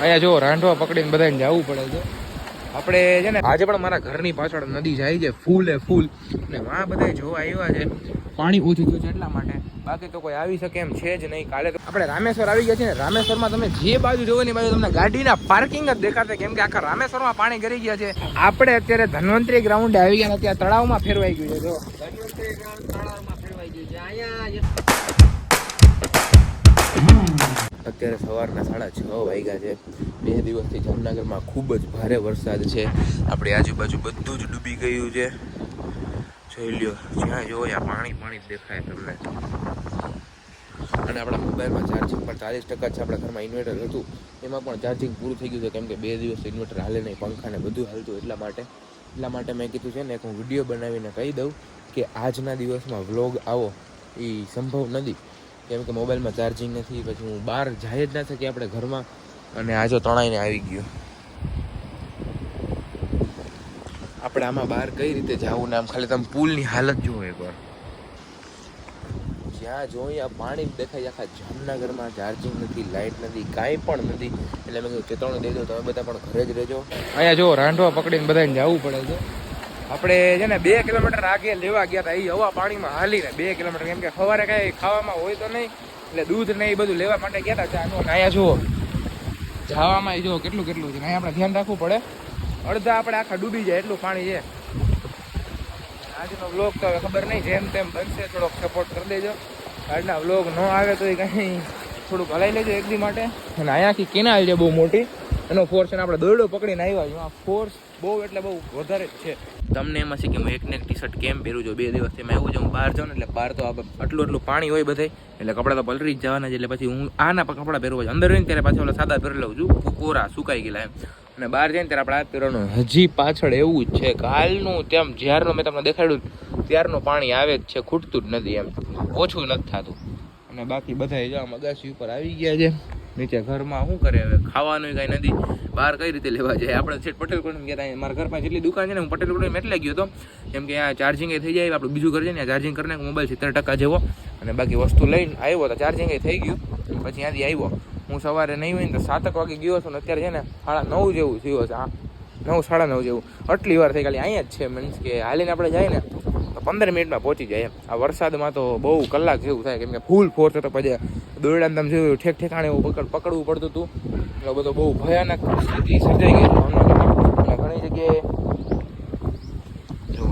અહીંયા જો રાંધવા પકડીને બધાને જવું પડે છે. આપણે છે ને આજે પણ મારા ઘરની પાછળ નદી જાય છે ફૂલ અને વાં બધા જોવા આવ્યા છે. પાણી ઓછું થયું છે એટલા માટે, બાકી તો કોઈ આવી શકે એમ છે જ નહીં. કાલે તો આપણે રામેશ્વર આવી ગયા છે ને, રામેશ્વરમાં તમે જે બાજુ જોવો ને બાજુ તમને ગાડીના પાર્કિંગ જ દેખાશે, કેમ કે આખા રામેશ્વરમાં પાણી ગરી ગયા છે. આપણે અત્યારે ધન્વંતરી ગ્રાઉન્ડે આવી ગયા, ત્યાં તળાવમાં ફેરવાઈ ગયું છે. જો ધન્વંતરી ગ્રાઉન્ડ તળાવમાં ફેરવાઈ ગયું છે. અહીંયા અત્યારે સવારના 6:30 વાગ્યા છે. 2 દિવસથી જામનગરમાં ખૂબ જ ભારે વરસાદ છે. આપણી આજુબાજુ બધું જ ડૂબી ગયું છે. જોઈ લ્યો, જ્યાં જોવો ત્યાં પાણી જ દેખાય તમને. અને આપણા મોબાઈલમાં ચાર્જિંગ પણ 40% છે. આપણા ઘરમાં ઇન્વર્ટર હતું, એમાં પણ ચાર્જિંગ પૂરું થઈ ગયું છે, કેમ કે 2 દિવસ ઇન્વર્ટર હાલે નહીં, પંખાને બધું હાલતું. એટલા માટે મેં કીધું છે ને એક હું વિડીયો બનાવીને કહી દઉં કે આજના દિવસમાં વ્લોગ આવો એ સંભવ નથી, કેમ કે મોબાઈલમાં ચાર્જિંગ નથી. પછી હું બહાર જાય જ ના શકી આપણે ઘરમાં, અને આ જો તણાઈને આવી ગયું. આપણે આમાં બહાર કઈ રીતે જવું ને આમ ખાલી તમે પુલની હાલત જુઓ એકવાર. જ્યાં જોઈએ આ પાણી દેખાય. આખા જામનગરમાં ચાર્જિંગ નથી, લાઇટ નથી, કાંઈ પણ નથી. એટલે મેં કીધું ચેતવણી દઈ દઉં, તમે બધા પણ ઘરે જ રહેજો. અહીંયા જો રાંધવા પકડીને બધાને જવું પડે છે. આપણે છે ને 2 કિલોમીટર આગે લેવા ગયા હતા, એ હવા પાણીમાં હાલીને 2 કિલોમીટર, કેમ કે સવારે કાંઈ ખાવામાં હોય તો નહીં, એટલે દૂધ ને એ બધું લેવા માટે ગયા હતા. અહીંયા જુઓ જવામાં જો કેટલું છે. અહીંયા આપણે ધ્યાન રાખવું પડે, અડધા આપણે આખા ડૂબી જાય એટલું પાણી છે. આજનો વ્લોગ તો હવે ખબર નહીં, જેમ તેમ બનશે, થોડોક સપોર્ટ કરી દેજો. આજના વ્લોગ ન આવે તો એ કંઈ થોડુંક હલાવી લેજો એક દી માટે. અને અહીંયાથી કેનાલ છે બહુ મોટી, એનો ફોર્સ, અને આપણે દોરડો પકડીને આવ્યા છું. આ ફોર્સ બહુ એટલે બહુ વધારે જ છે. તમને એમાં છે કે હું એકને એક ટી-શર્ટ કેમ પહેરું છું 2 દિવસથી. એમાં એવું છે હું બહાર જાઉં ને એટલે બહાર તો આટલું પાણી હોય બધે, એટલે કપડાં તો પલળી જ જવાના છે. એટલે પછી હું આના કપડાં પહેરવા છે. અંદર રહીને ત્યારે પાછા ઓલા સાદા પહેરી લઉં છું, કોરા સુકાઈ ગયેલા એમ. અને બહાર જઈને ત્યારે આપણે આ પહેરવાનું. હજી પાછળ એવું જ છે, કાલનું તેમ જ્યારનું મેં તમને દેખાડ્યું ત્યારનું પાણી આવે જ છે, ખૂટતું જ નથી એમ, ઓછું નથી થતું. અને બાકી બધા જો અગાસી ઉપર આવી ગયા છે. નીચે ઘરમાં શું કરે હવે, ખાવાનું કાંઈ નથી, બહાર કઈ રીતે લેવા જાય. આપણે છેટ પટેલ કોલોની ગયા હતા, મારા ઘર પાસે જેટલી દુકાન છે ને હું પટેલ કોલોની એટલે ગયો હતો, કેમ કે આ ચાર્જિંગ થઈ જાય. આપણું બીજું ઘર છે ને ચાર્જિંગ કરીને મોબાઈલ 70% જેવો, અને બાકી વસ્તુ લઈને આવ્યો તો ચાર્જિંગ થઈ ગયું. પછી ત્યાંથી આવ્યો હું સવારે નહીં હોય ને તો 7 વાગે ગયો છું, ને અત્યારે છે ને 9:30 જેવું થયું હશે. 9, 9:30 જેવું, આટલી વાર થઈ. ખાલી અહીંયા જ છે, મીન્સ કે હાલીને આપણે જાય ને તો 15 મિનિટમાં પહોંચી જાય. આ વરસાદમાં તો બહુ કલાક જેવું થાય, કેમ કે ફૂલ ફોર્સ હતો. પછી દોરડાને તમે જોયું ઠેકાણે એવું પકડવું પડતું હતું. એટલે બધો બહુ ભયાનક સ્થિતિ સર્જાઈ ગઈ ભાવનગરમાં. અને ઘણી જગ્યાએ જો,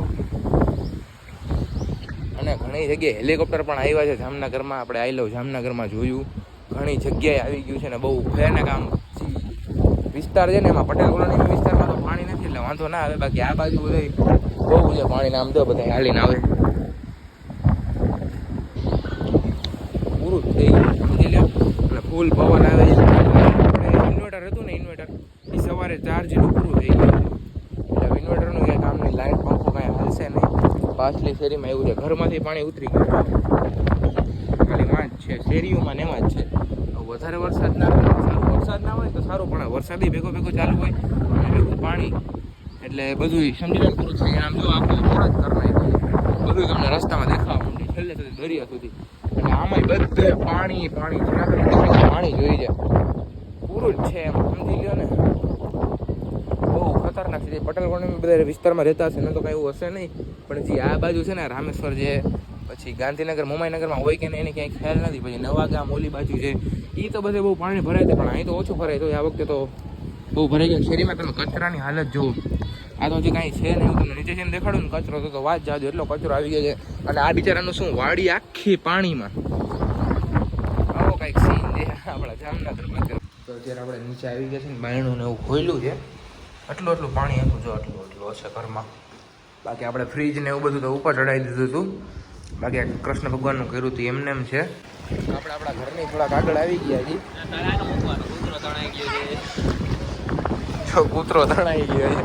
અને ઘણી જગ્યાએ હેલિકોપ્ટર પણ આવ્યા છે જામનગરમાં. આપણે આઈ લવ જામનગરમાં જોયું, ઘણી જગ્યાએ આવી ગયું છે ને બહુ ભયાનક આમ વિસ્તાર છે ને. એમાં પટેલ કોલોની વિસ્તારમાં તો પાણી નથી એટલે વાંધો ના આવે, બાકી આ બાજુ બધે બહુ છે પાણી. આમ તો બધા હાલીને આવે, પૂરું જ થઈ ગયું સમજી લો. અને ફૂલ પવન આવે છે. આપણે ઇન્વર્ટર હતું ને, ઇન્વર્ટર એ સવારે ચાર્જનું પૂરું થઈ ગયું, એટલે ઇન્વર્ટરનું કંઈ કામ નહીં, લાઇટ પંખો કાંઈ હાલશે નહીં. પાછલી શેરીમાં એવું છે, ઘરમાંથી પાણી ઉતરી ગયું, ખાલી માં જ છે, શેરીઓમાં ને એમાં જ છે. વધારે વરસાદ ના હોય સારું, વરસાદ ના હોય તો સારું, પણ વરસાદી ભેગો ચાલુ હોય અને ભેગું પાણી, એટલે બધું સમજી લે પૂરું થઈ જાય. આમ જો આખું થોડા જ કર નાખ્યું, બધું તમને રસ્તામાં દેખાવા માંડી, છેલ્લે સુધી દરિયા સુધી. અને આમાંય બધે પાણી જોઈ જાય, પૂરું જ છે એમ સમજી લ્યો ને. બહુ ખતરનાક છે. પટેલ કોલોની બધા વિસ્તારમાં રહેતા હશે ને તો કાંઈ એવું હશે નહીં, પણ જે આ બાજુ છે ને રામેશ્વર છે, પછી ગાંધીનગર મોમાઈનગરમાં હોય કે નહીં એની ક્યાંય ખ્યાલ નથી. પછી નવા ગામ ઓલી બાજુ છે, એ તો બધે બહુ પાણી ભરાય છે, પણ અહીં તો ઓછું ભરાય. તો આ વખતે તો બહુ ભરાઈ ગયા. શેરીમાં તમે કચરાની હાલત જુઓ. આ તો હજી કાંઈ છે ને એવું તમને નીચે જઈને દેખાડું ને કચરો તો વાત જાજો, એટલો કચરો આવી ગયો છે. અને આ બિચારાનું શું, વાડી આખી પાણીમાં. આવો કાંઈક સીન છે આપણા જામનગરમાં. તો અત્યારે આપણે નીચે આવી ગયા છે ને, બાયણું ને એવું ખોલ્યું છે, આટલું પાણી હતું જો, આટલું હશે ઘરમાં. બાકી આપણે ફ્રીજ ને એવું બધું તો ઉપર ચડાવી દીધું હતું. બાકી આ કૃષ્ણ ભગવાનનું કર્યું હતું એમને એમ છે. આપણે આપણા ઘરની થોડાક આગળ આવી ગયા છીએ. કૂતરો તણાઈ ગયો છે.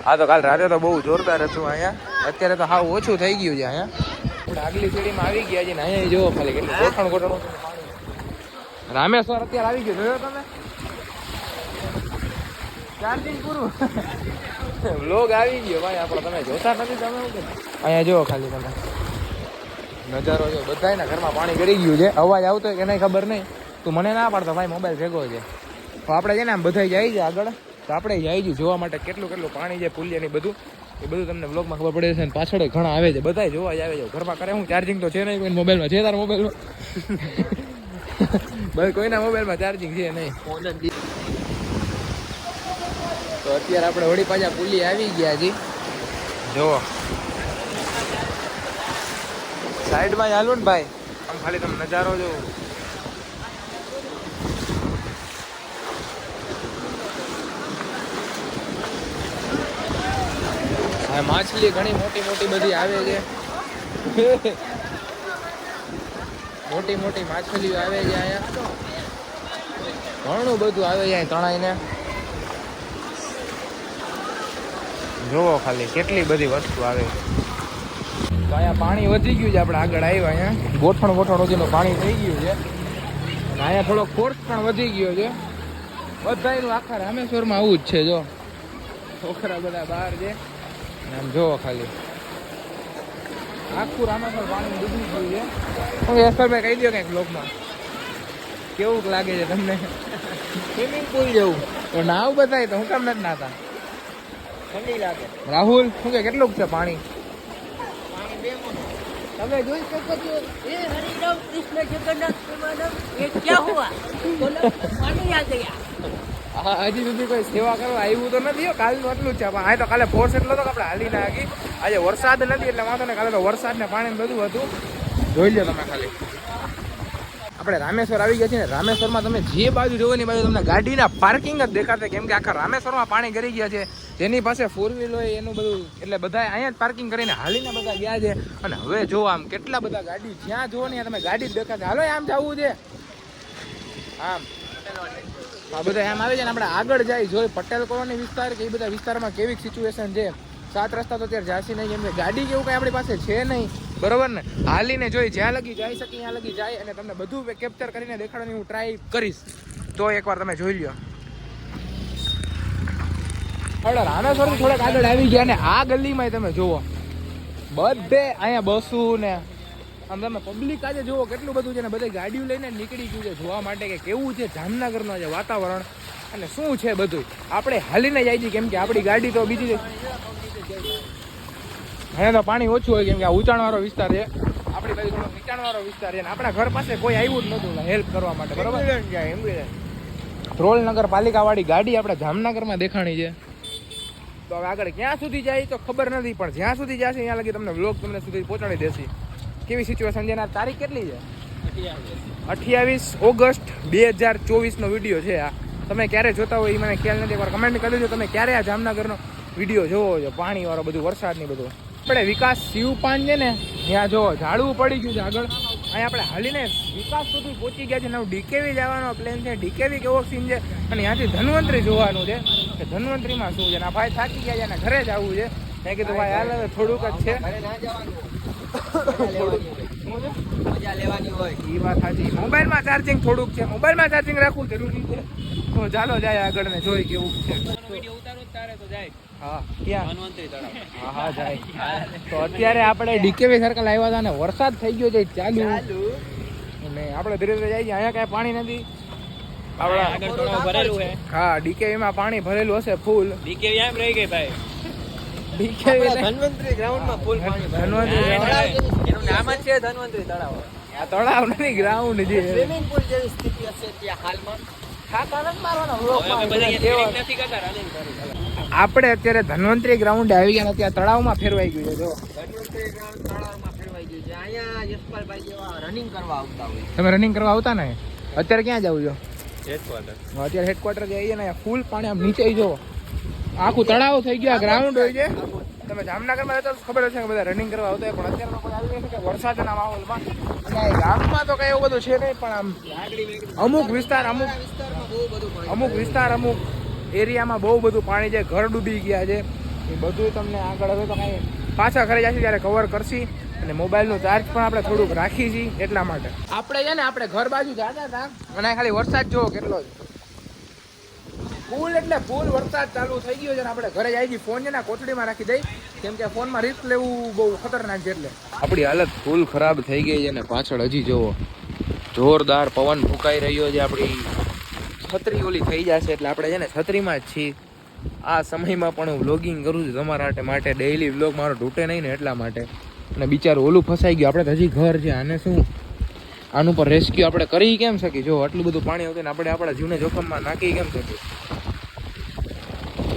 આ તો કાલ રાતે તો બહુ જોરદાર હતું અહીંયા, અત્યારે તો હાવ ઓછું થઈ ગયું છે અહીંયા. આપણે આગલી સીડીમાં આવી ગયા છીએ ને અહીંયા જોવો ખાલી કેટલું ગોઠણ રામેશ્વર અત્યારે આવી ગયું, જોયો તમે? ચાર્જિંગ પૂરું, વ્લોગ આવી ગયો ભાઈ આપણો, તમે જોતા નથી તમે? અહીંયા જોવો ખાલી તમે નજારો જો, બધાના ઘરમાં પાણી ગળી ગયું છે. અવાજ આવતો હોય કે નહીં ખબર નહીં, તું મને ના પાડતો ભાઈ, મોબાઈલ ભેગો છે. તો આપણે છે ને આમ બધા જાય છે આગળ, તો આપણે જાય છે જોવા માટે કેટલું પાણી છે, પુલિયા ને બધું એ બધું તમને બ્લોગમાં ખબર પડે છે. અને પાછળ ઘણા આવે છે, બધા જોવા જ આવે છે. ઘરમાં કરે હું ચાર્જિંગ તો છે નહીં, કોઈ મોબાઈલમાં છે, તારા મોબાઈલમાં ભાઈ કોઈના મોબાઈલમાં ચાર્જિંગ છે નહીં. તો અત્યારે આપણે વળી પાછા પુલી આવી ગયા છીએ. જોવો સાઈડમાં હાલો ને ભાઈ, આમ ખાલી તમે નજારો જો. હા માછલી ઘણી મોટી મોટી બધી આવે છે. મોટી મોટી માછલીઓ આવે છે અહીંયા, ઘણું બધું આવે છે તણાઈને. જોવો ખાલી કેટલી બધી વસ્તુ આવે છે. તો અહીંયા પાણી વધી ગયું છે, આપણે આગળ આવ્યા અહીંયા ગોઠણ સુધીનું પાણી થઈ ગયું છે. અને અહીંયા થોડો ફોર્સ પણ વધી ગયો છે. બધાનું આખા રામેશ્વરમાં આવું જ છે. જો છોકરા બધા બહાર છે, આમ જોવો ખાલી આખું રામેશ્વર પાણી ડૂબી ગયું છે. હું એસરભાઈ કહી દો કંઈક બ્લોગમાં કેવું લાગે છે તમને? સ્વિમિંગ પુલ જેવું તો નાવ બતાય તો હું કામ નથી નાતા? ઠંડી લાગે. રાહુલ શું કે કેટલું છે પાણી? તમે જોઈ શકો છો એ હરિરામ કૃષ્ણ જગન્નાથ પ્રેમાનંદ એ ક્યાં હુઆ બોલો પાણી આ ગયા. હા હજી સુધી કોઈ સેવા કરવા આવ્યું તો નથી. કાલનું એટલું જ છે, પણ આ તો કાલે ફોર્સ એટલો હતો કે આપણે હાલી ના આગી. આજે વરસાદ નથી એટલે વાંધો ને, કાલે તો વરસાદ ને પાણી બધું હતું. જોઈ લો તમે ખાલી. આપણે રામેશ્વર આવી ગયા છીએ ને, રામેશ્વરમાં તમે જે બાજુ જોવો ને બાજુ તમને ગાડીના પાર્કિંગ જ દેખાશે, કેમ કે આખા રામેશ્વરમાં પાણી કરી ગયા છે. જેની પાસે 4 વ્હીલ હોય એનું બધું એટલે બધા અહીંયા જ પાર્કિંગ કરીને હાલીને બધા ગયા છે. અને હવે જો આમ કેટલા બધા ગાડી, જ્યાં જોવો ને તમે ગાડી જ દેખાશે. હાલો આમ જવું છે, આમ આ બધા આમ આવે છે ને. આપણે આગળ જાય જોઈ પટેલ કોલોની વિસ્તાર કે એ બધા વિસ્તારમાં કેવી સિચ્યુએશન છે. 7 રસ્તા તો અત્યારે જાસી નહીં, કેમ કે ગાડી કેવું કઈ આપણી પાસે છે નહીં, બરોબર ને. હાલીને જોઈ જ્યાં લગી જઈ શકી ત્યાં લગી જાય, અને તમને બધું કેપ્ચર કરીને દેખાડવાની હું ટ્રાય કરીશ. તો એકવાર તમે જોઈ લો. આપણે રામેશ્વરથી થોડાક આગળ આવી ગયા ને આ ગલીમાં તમે જુઓ બધે અહીંયા બસું ને આમ તમે પબ્લિક આજે જુઓ કેટલું બધું છે ને. બધી ગાડીઓ લઈને નીકળી ગયું છે જોવા માટે કે કેવું છે જામનગરનું આજે વાતાવરણ અને શું છે બધું. આપણે હાલીને જાય છે કેમ કે આપણી ગાડી તો બીજી અહીંયા તો પાણી ઓછું હોય, કેમ કે આ ઊંચાણવાળો વિસ્તાર છે. આપણી બાજુ થોડો નીચાણવાળો વિસ્તાર છે ને આપણા ઘર પાસે કોઈ આવ્યું જ નહોતું હેલ્પ કરવા માટે, બરોબર. ધ્રોલ નગરપાલિકાવાળી ગાડી આપણે જામનગરમાં દેખાણી છે. તો હવે આગળ ક્યાં સુધી જાય તો ખબર નથી, પણ જ્યાં સુધી જશે ત્યાં લગી તમને વ્લોગ તમને સુધી પહોંચાડી દેશે. કેવી સિચ્યુએશન છે. તારીખ કેટલી છે? 28 ઓગસ્ટ 2024 નો વિડીયો છે આ. તમે ક્યારે જોતા હોય એ મને ખ્યાલ નથી, એકવાર કમેન્ટ કરી દેજો તમે ક્યારે આ જામનગરનો વિડીયો જોવો છો. પાણી વાળો બધું વરસાદની બધું. આપણે વિકાસ શિવપાન છે ને ત્યાં જોવો ઝાડવું પડી ગયું છે આગળ. અહીંયા આપણે હાલીને વિકાસ સુધી પહોંચી ગયા છે. નવું ડીકેવી જવાનો પ્લેન છે. ડીકેવી કેવો સીન છે, અને ત્યાંથી ધન્વંતરી જોવાનું છે કે ધન્વંતરીમાં શું છે. ના ભાઈ થાકી ગયા છે અને ઘરે જ આવવું છે. મેં કીધું ભાઈ હાલ હવે થોડુંક જ છે. મોબાઈલમાં ચાર્જિંગ થોડુંક છે, મોબાઈલમાં ચાર્જિંગ રાખવું જરૂરી છે. તો ચાલો જાય આગળ ને જોઈ કેવું છે. હા ક્યાં? હા હા જાય. તો અત્યારે આપણે ડીકેવી સર્કલ આવ્યા હતા ને વરસાદ થઈ ગયો છે ચાલુ, અને આપણે ધીરે ધીરે જઈએ. અહીંયા કાંઈ પાણી નથી. હા ડીકેવીમાં પાણી ભરેલું હશે ફૂલ. ડીકેવી એમ રહી ગઈ ભાઈ. ધન્વંતરી ગ્રાઉન્ડમાં ફૂલ પાણી. એનું નામ જ છે ધન્વંતરી તળાવ. આ તળાવ નથી ગ્રાઉન્ડ છે. સ્વિમિંગ પુલ જેવી સ્થિતિ હશે ત્યાં હાલમાં. આપણે અત્યારે ધન્વંતરી ગ્રાઉન્ડ આવી ગયા, ત્યાં તળાવમાં ફેરવાઈ ગયું છે. જો ધન્વંતરી ગ્રાઉન્ડ તળાવમાં ફેરવાઈ ગયું છે. અહીંયા યશપાલભાઈ જેવા રનિંગ કરવા આવતા હોય. તમે રનિંગ કરવા આવતા ને? અત્યારે ક્યાં જાવ છો? હેડક્વાર્ટર. અત્યારે હેડક્વાર્ટર જઈએ ને ફૂલ પાણી આમ નીચે જો આખું તળાવ થઈ ગયું. ગ્રાઉન્ડ હોય છે. તમે જામનગરમાં રહેતા ખબર હશે કે બધા રનિંગ કરવા આવતા હોય, પણ અત્યારે કોઈ આવી ગયા છે કે વરસાદના માહોલમાં. અને ગામમાં તો કઈ એવું બધું છે નહીં, પણ આમ અમુક વિસ્તાર અમુક એરિયામાં બહુ બધું પાણી છે. ઘર ડૂબી ગયા છે. એ બધું તમને આગળ હવે તો કાંઈ પાછા ઘરે જશે ત્યારે કવર કરશી. અને મોબાઈલનું ચાર્જ પણ આપણે થોડુંક રાખી છીએ એટલા માટે. આપણે છે ને આપણે ઘર બાજુ જતા હતા અને ખાલી વરસાદ જોવો કેટલો છે. ફૂલ એટલે ફૂલ વરસાદ ચાલુ થઈ ગયો છે. આપણે ઘરે આવી ફોન છે ને કોથળીમાં રાખી દઈ, કેમ કે ફોનમાં રિસ્ક લેવું બહુ ખતરનાક છે. એટલે આપણી હાલત ફૂલ ખરાબ થઈ ગઈ છે. અને પાછળ હજી જોવો જોરદાર પવન ફૂંકાઈ રહ્યો છે આપણી છત્રી ઓલી થઈ જશે એટલે આપણે છે ને છત્રીમાં જ છીએ. આ સમયમાં પણ હું વ્લોગિંગ કરું છું તમારા માટે ડેઈલી વ્લોગ મારો તૂટે નહીં ને એટલા માટે. અને બિચારું ઓલું ફસાઈ ગયું, આપણે તો હજી ઘર છે, આને શું આનું પર રેસ્ક્યુ આપણે કરી કેમ શકીએ? જો આટલું બધું પાણી આવતું ને આપણે આપણા જીવને જોખમમાં નાખી કેમ શકીએ?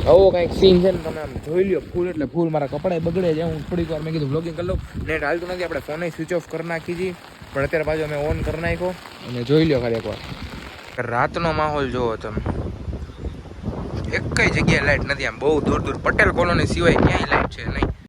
આવો કંઈક સીન છે ને, તમે આમ જોઈ લ્યો. ફૂલ એટલે ફૂલ મારા કપડાં બગડે છે. હું થોડીક વાર મેં કીધું વ્લોગિંગ કરી લઉં, નેટ હાલતું નથી, આપણે ફોને સ્વિચ ઓફ કરી નાખી છીએ, પણ અત્યારે પાછું અમે ઓન કરી નાખ્યો. અને જોઈ લ્યો ખાલી એકવાર રાતનો માહોલ જોવો તમે. એક કઈ જગ્યાએ લાઈટ નથી, આમ બહુ દૂર દૂર પટેલ કોલોની સિવાય ક્યાંય લાઈટ છે નહીં.